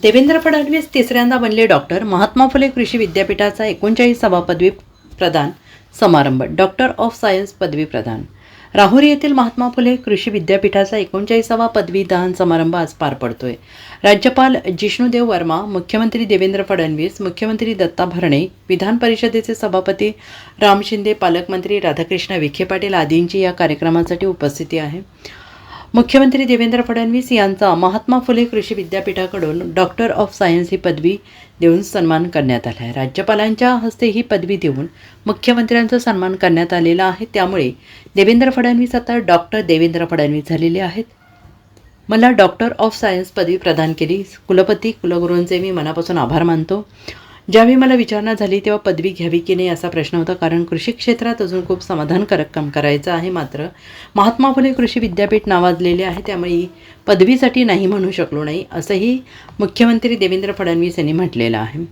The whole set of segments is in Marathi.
देवेंद्र फडणवीस तिसऱ्यांदा बनले डॉक्टर. महात्मा फुले कृषी विद्यापीठाचा 39वा पदवी प्रदान समारंभ. डॉक्टर ऑफ सायन्स पदवी प्रदान. राहुरी येथील महात्मा फुले कृषी विद्यापीठाचा 39वा पदवीदान समारंभ आज पार पडतोय. राज्यपाल जिष्णुदेव वर्मा, मुख्यमंत्री देवेंद्र फडणवीस, मुख्यमंत्री दत्ता भरणे, विधान परिषदेचे सभापती राम शिंदे, पालकमंत्री राधाकृष्ण विखे पाटील आदींची या कार्यक्रमासाठी उपस्थिती आहे. मुख्यमंत्री देवेंद्र फडणवीस यांचा महात्मा फुले कृषी विद्यापीठाकडून डॉक्टर ऑफ सायन्स ही पदवी देऊन सन्मान करण्यात आला आहे. राज्यपालांच्या हस्ते ही पदवी देऊन मुख्यमंत्र्यांचा सन्मान करण्यात आलेला आहे. त्यामुळे देवेंद्र फडणवीस आता डॉक्टर देवेंद्र फडणवीस झालेले आहेत. मला डॉक्टर ऑफ सायन्स पदवी प्रदान केली. कुलपती कुलगुरूंचे मी मनापासून आभार मानतो. ज्यावेळी मला विचारणा झाली तेव्हा पदवी घ्यावी की नाही असा प्रश्न होता, कारण कृषी क्षेत्रात अजून खूप समाधानकारक काम करायचं आहे. मात्र महात्मा फुले कृषी विद्यापीठ नावाजलेले आहे, त्यामुळे पदवीसाठी नाही म्हणू शकलो नाही असंही मुख्यमंत्री देवेंद्र फडणवीस यांनी म्हटलेलं आहे.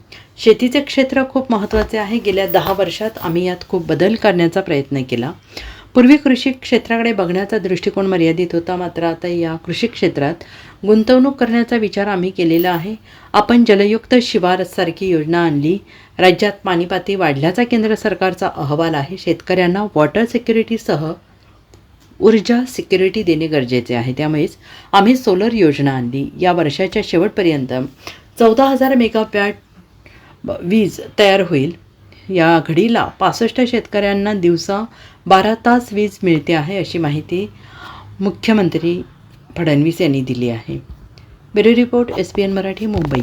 शेतीचे क्षेत्र खूप महत्त्वाचे आहे. गेल्या 10 वर्षात आम्ही यात खूप बदल करण्याचा प्रयत्न केला. पूर्वी कृषी क्षेत्राकडे बघण्याचा दृष्टिकोन मर्यादित होता, मात्र आता या कृषी क्षेत्रात गुंतवणूक करण्याचा विचार आम्ही केलेला आहे. आपण जलयुक्त शिवार सारखी योजना आणली. राज्यात पाणीपातळी वाढल्याचा केंद्र सरकारचा अहवाल आहे. शेतकऱ्यांना वॉटर सिक्युरिटीसह ऊर्जा सिक्युरिटी देणे गरजेचे आहे. त्यामुळेच आम्ही सोलर योजना आणली. या वर्षाच्या शेवटपर्यंत 14,000 मेगावॅट वीज तयार होईल. या घडीला 65 शेतकऱ्यांना दिवसा 12 तास वीज मिळते आहे, अशी माहिती मुख्यमंत्री फडणवीस यांनी दिली आहे. Bureau report, SBN Marathi, Mumbai.